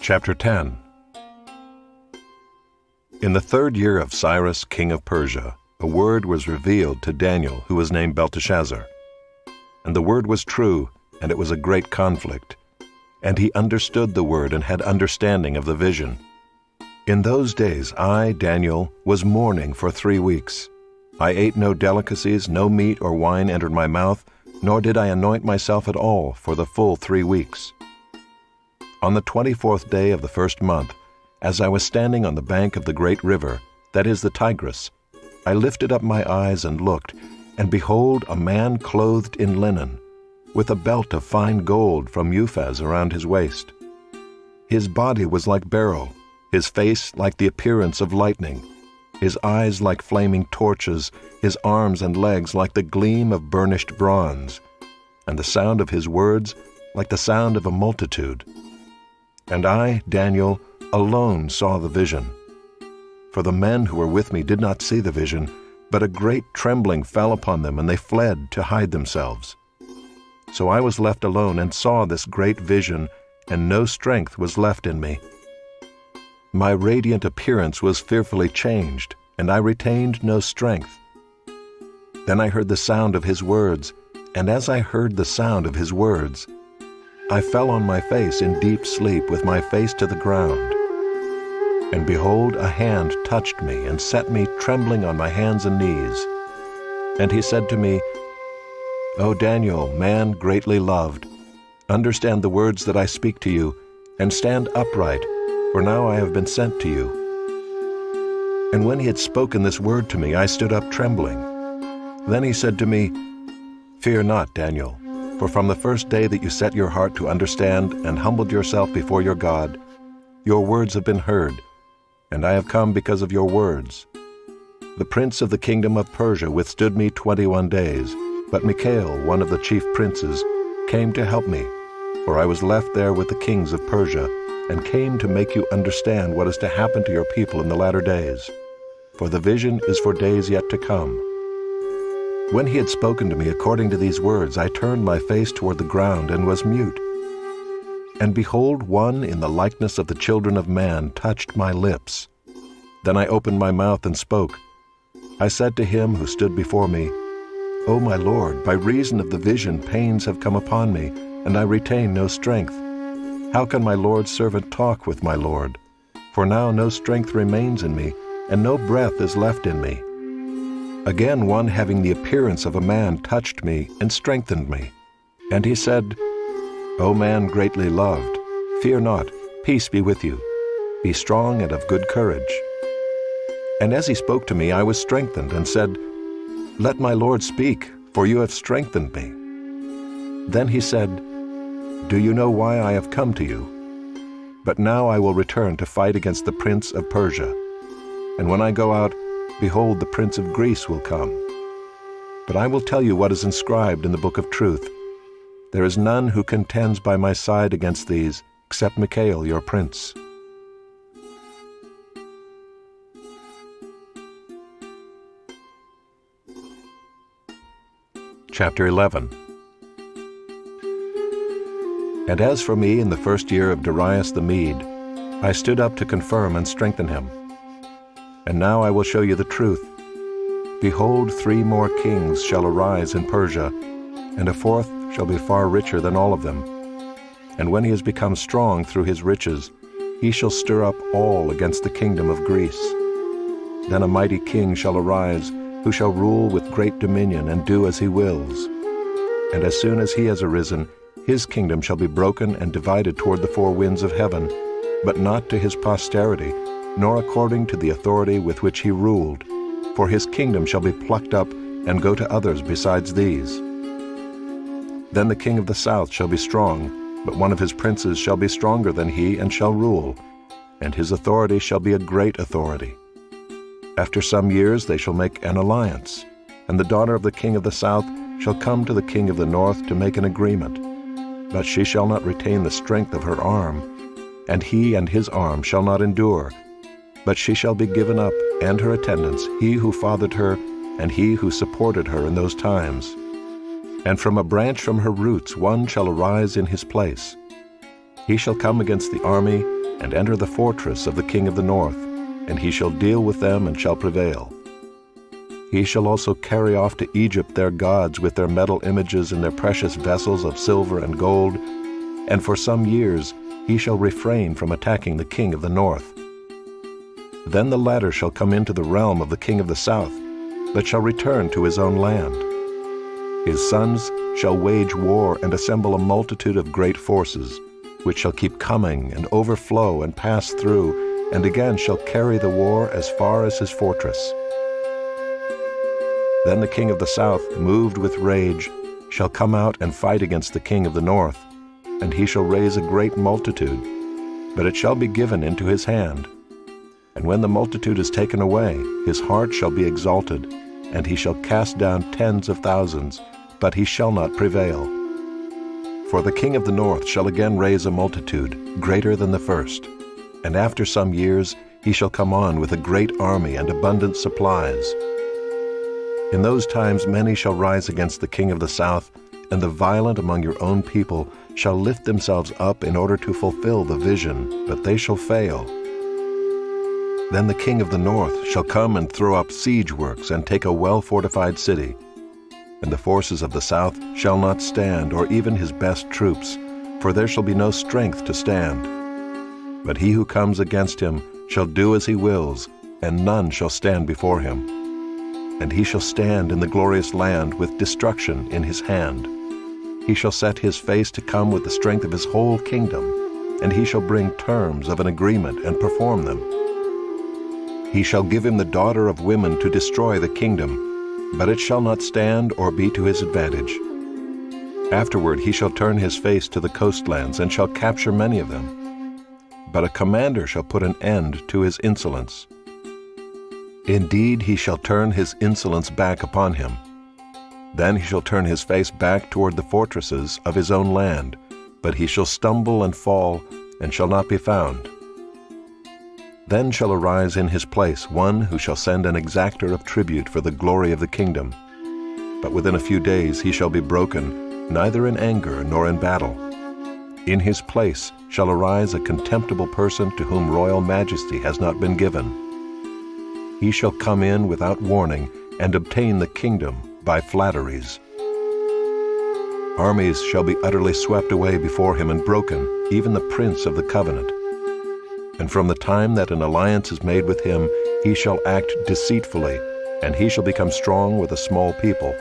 Chapter 10. In the 3rd year of Cyrus, king of Persia, a word was revealed to Daniel, who was named Belteshazzar. And the word was true, and it was a great conflict. And he understood the word and had understanding of the vision. In those days I, Daniel, was mourning for 3 weeks. I ate no delicacies, no meat or wine entered my mouth, nor did I anoint myself at all for the full 3 weeks. On the 24th day of the 1st month, as I was standing on the bank of the great river, that is the Tigris, I lifted up my eyes and looked, and behold, a man clothed in linen, with a belt of fine gold from Uphaz around his waist. His body was like beryl, his face like the appearance of lightning, his eyes like flaming torches, his arms and legs like the gleam of burnished bronze, and the sound of his words like the sound of a multitude. And I, Daniel, alone saw the vision. For the men who were with me did not see the vision, but a great trembling fell upon them, and they fled to hide themselves. So I was left alone and saw this great vision, and no strength was left in me. My radiant appearance was fearfully changed, and I retained no strength. Then I heard the sound of his words, and as I heard the sound of his words, I fell on my face in deep sleep with my face to the ground. And behold, a hand touched me and set me trembling on my hands and knees. And he said to me, O Daniel, man greatly loved, understand the words that I speak to you, and stand upright, for now I have been sent to you. And when he had spoken this word to me, I stood up trembling. Then he said to me, Fear not, Daniel, for from the first day that you set your heart to understand and humbled yourself before your God, your words have been heard, and I have come because of your words. The prince of the kingdom of Persia withstood me 21 days, but Michael, one of the chief princes, came to help me, for I was left there with the kings of Persia, and came to make you understand what is to happen to your people in the latter days. For the vision is for days yet to come. When he had spoken to me according to these words, I turned my face toward the ground and was mute. And behold, one in the likeness of the children of man touched my lips. Then I opened my mouth and spoke. I said to him who stood before me, O my Lord, by reason of the vision pains have come upon me, and I retain no strength. How can my Lord's servant talk with my Lord? For now no strength remains in me, and no breath is left in me. Again one having the appearance of a man touched me and strengthened me. And he said, O man greatly loved, fear not, peace be with you. Be strong and of good courage. And as he spoke to me, I was strengthened, and said, Let my Lord speak, for you have strengthened me. Then he said, Do you know why I have come to you? But now I will return to fight against the prince of Persia. And when I go out, behold, the prince of Greece will come. But I will tell you what is inscribed in the book of truth. There is none who contends by my side against these, except Michael, your prince. Chapter 11. And as for me, in the 1st year of Darius the Mede, I stood up to confirm and strengthen him. And now I will show you the truth. Behold, 3 more kings shall arise in Persia, and a 4th shall be far richer than all of them. And when he has become strong through his riches, he shall stir up all against the kingdom of Greece. Then a mighty king shall arise, who shall rule with great dominion and do as he wills. And as soon as he has arisen, his kingdom shall be broken and divided toward the 4 winds of heaven, but not to his posterity, nor according to the authority with which he ruled, for his kingdom shall be plucked up and go to others besides these. Then the king of the south shall be strong, but one of his princes shall be stronger than he and shall rule, and his authority shall be a great authority. After some years they shall make an alliance, and the daughter of the king of the south shall come to the king of the north to make an agreement. But she shall not retain the strength of her arm, and he and his arm shall not endure, but she shall be given up, and her attendants, he who fathered her, and he who supported her in those times. And from a branch from her roots one shall arise in his place. He shall come against the army, and enter the fortress of the king of the north, and he shall deal with them and shall prevail. He shall also carry off to Egypt their gods with their metal images and their precious vessels of silver and gold, and for some years he shall refrain from attacking the king of the north. Then the latter shall come into the realm of the king of the south, but shall return to his own land. His sons shall wage war and assemble a multitude of great forces, which shall keep coming and overflow and pass through, and again shall carry the war as far as his fortress. Then the king of the south, moved with rage, shall come out and fight against the king of the north, and he shall raise a great multitude, but it shall be given into his hand. And when the multitude is taken away, his heart shall be exalted, and he shall cast down tens of thousands, but he shall not prevail. For the king of the north shall again raise a multitude, greater than the first, and after some years he shall come on with a great army and abundant supplies. In those times many shall rise against the king of the south, and the violent among your own people shall lift themselves up in order to fulfill the vision, but they shall fail. Then the king of the north shall come and throw up siege works and take a well-fortified city. And the forces of the south shall not stand, or even his best troops, for there shall be no strength to stand. But he who comes against him shall do as he wills, and none shall stand before him. And he shall stand in the glorious land with destruction in his hand. He shall set his face to come with the strength of his whole kingdom, and he shall bring terms of an agreement and perform them. He shall give him the daughter of women to destroy the kingdom, but it shall not stand or be to his advantage. Afterward he shall turn his face to the coastlands, and shall capture many of them. But a commander shall put an end to his insolence. Indeed, he shall turn his insolence back upon him. Then he shall turn his face back toward the fortresses of his own land, but he shall stumble and fall, and shall not be found. Then shall arise in his place one who shall send an exactor of tribute for the glory of the kingdom. But within a few days he shall be broken, neither in anger nor in battle. In his place shall arise a contemptible person to whom royal majesty has not been given. He shall come in without warning and obtain the kingdom by flatteries. Armies shall be utterly swept away before him and broken, even the prince of the covenant. And from the time that an alliance is made with him, he shall act deceitfully, and he shall become strong with a small people.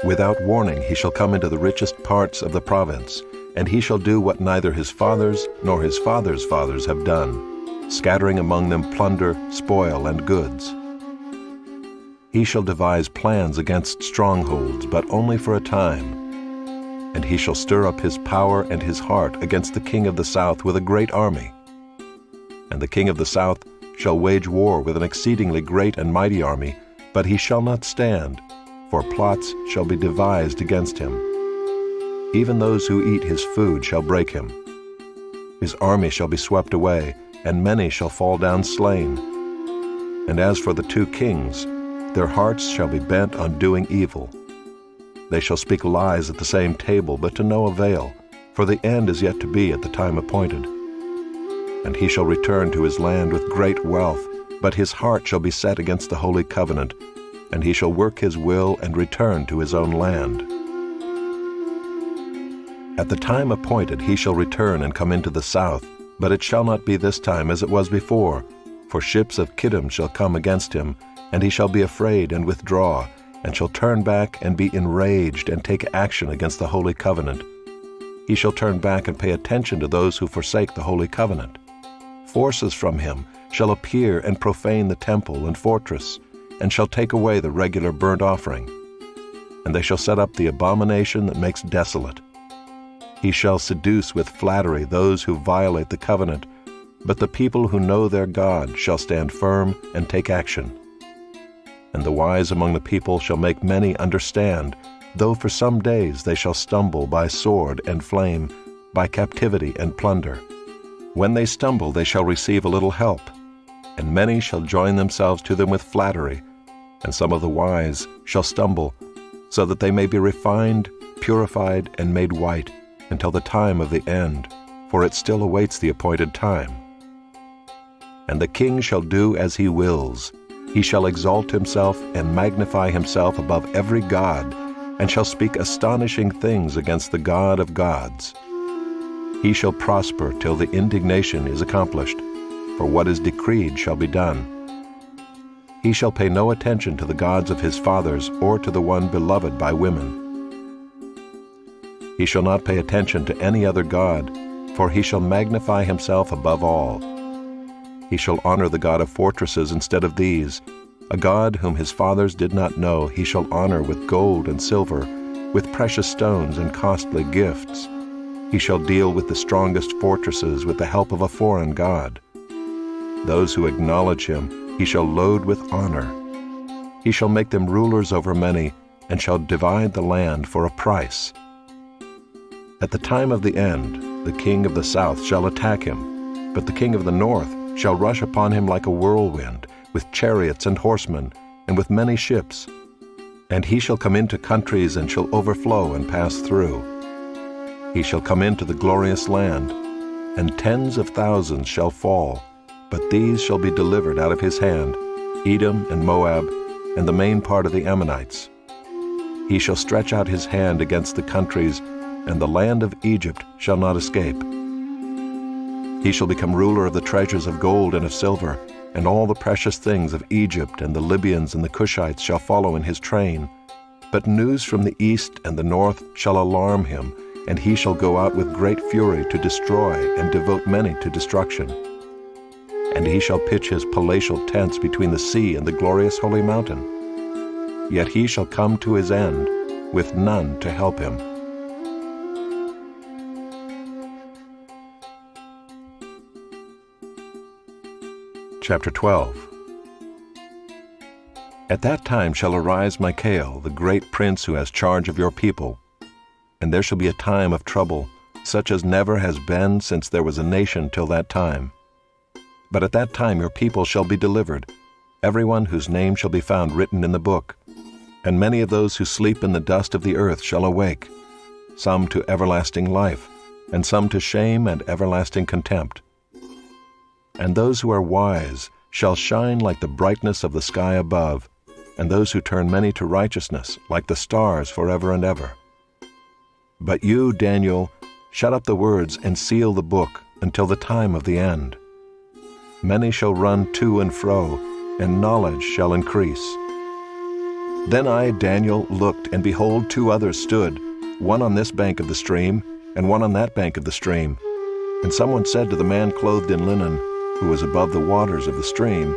Without warning he shall come into the richest parts of the province, and he shall do what neither his fathers nor his fathers' fathers have done, scattering among them plunder, spoil, and goods. He shall devise plans against strongholds, but only for a time. And he shall stir up his power and his heart against the king of the south with a great army. And the king of the south shall wage war with an exceedingly great and mighty army, but he shall not stand, for plots shall be devised against him. Even those who eat his food shall break him. His army shall be swept away, and many shall fall down slain. And as for the two kings, their hearts shall be bent on doing evil. They shall speak lies at the same table, but to no avail, for the end is yet to be at the time appointed. And he shall return to his land with great wealth, but his heart shall be set against the holy covenant, and he shall work his will and return to his own land. At the time appointed he shall return and come into the south, but it shall not be this time as it was before, for ships of Kittim shall come against him, and he shall be afraid and withdraw, and shall turn back and be enraged and take action against the holy covenant. He shall turn back and pay attention to those who forsake the holy covenant. Forces from him shall appear and profane the temple and fortress, and shall take away the regular burnt offering. And they shall set up the abomination that makes desolate. He shall seduce with flattery those who violate the covenant, but the people who know their God shall stand firm and take action. And the wise among the people shall make many understand, though for some days they shall stumble by sword and flame, by captivity and plunder. When they stumble they shall receive a little help, and many shall join themselves to them with flattery, and some of the wise shall stumble, so that they may be refined, purified, and made white, until the time of the end, for it still awaits the appointed time. And the king shall do as he wills. He shall exalt himself and magnify himself above every god, and shall speak astonishing things against the God of gods. He shall prosper till the indignation is accomplished, for what is decreed shall be done. He shall pay no attention to the gods of his fathers or to the one beloved by women. He shall not pay attention to any other god, for he shall magnify himself above all. He shall honor the God of fortresses instead of these. A God whom his fathers did not know he shall honor with gold and silver, with precious stones and costly gifts. He shall deal with the strongest fortresses with the help of a foreign god. Those who acknowledge him he shall load with honor. He shall make them rulers over many, and shall divide the land for a price. At the time of the end, the king of the south shall attack him, but the king of the north shall rush upon him like a whirlwind, with chariots and horsemen, and with many ships. And he shall come into countries and shall overflow and pass through. He shall come into the glorious land, and tens of thousands shall fall, but these shall be delivered out of his hand, Edom and Moab, and the main part of the Ammonites. He shall stretch out his hand against the countries, and the land of Egypt shall not escape. He shall become ruler of the treasures of gold and of silver, and all the precious things of Egypt, and the Libyans and the Cushites shall follow in his train. But news from the east and the north shall alarm him, and he shall go out with great fury to destroy and devote many to destruction. And he shall pitch his palatial tents between the sea and the glorious holy mountain. Yet he shall come to his end, with none to help him. Chapter 12. At that time shall arise Michael, the great prince who has charge of your people. And there shall be a time of trouble, such as never has been since there was a nation till that time. But at that time your people shall be delivered, everyone whose name shall be found written in the book. And many of those who sleep in the dust of the earth shall awake, some to everlasting life, and some to shame and everlasting contempt. And those who are wise shall shine like the brightness of the sky above, and those who turn many to righteousness like the stars forever and ever. But you, Daniel, shut up the words and seal the book until the time of the end. Many shall run to and fro, and knowledge shall increase. Then I, Daniel, looked, and behold, two others stood, one on this bank of the stream, and one on that bank of the stream. And someone said to the man clothed in linen, who was above the waters of the stream,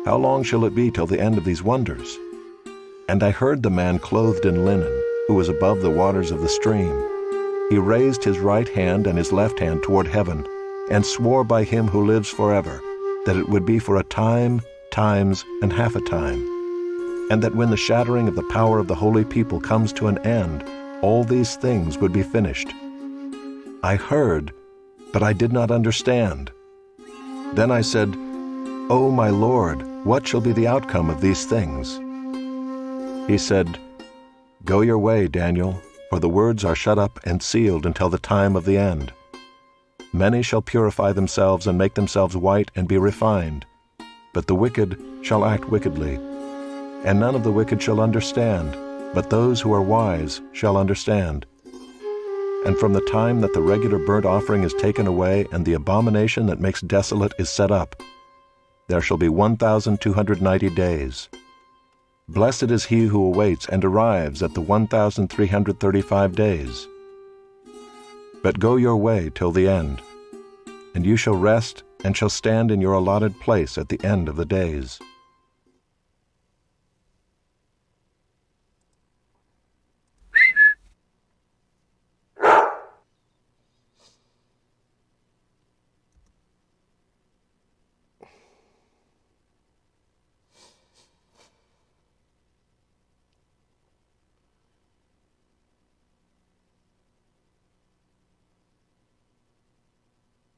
How long shall it be till the end of these wonders? And I heard the man clothed in linen, who was above the waters of the stream. He raised his right hand and his left hand toward heaven, and swore by him who lives forever, that it would be for a time, times, and half a time, and that when the shattering of the power of the holy people comes to an end, all these things would be finished. I heard, but I did not understand. Then I said, O my Lord, what shall be the outcome of these things? He said, Go your way, Daniel, for the words are shut up and sealed until the time of the end. Many shall purify themselves and make themselves white and be refined, but the wicked shall act wickedly. And none of the wicked shall understand, but those who are wise shall understand. And from the time that the regular burnt offering is taken away and the abomination that makes desolate is set up, there shall be 1,290 days. Blessed is he who awaits and arrives at the 1,335 days. But go your way till the end, and you shall rest and shall stand in your allotted place at the end of the days.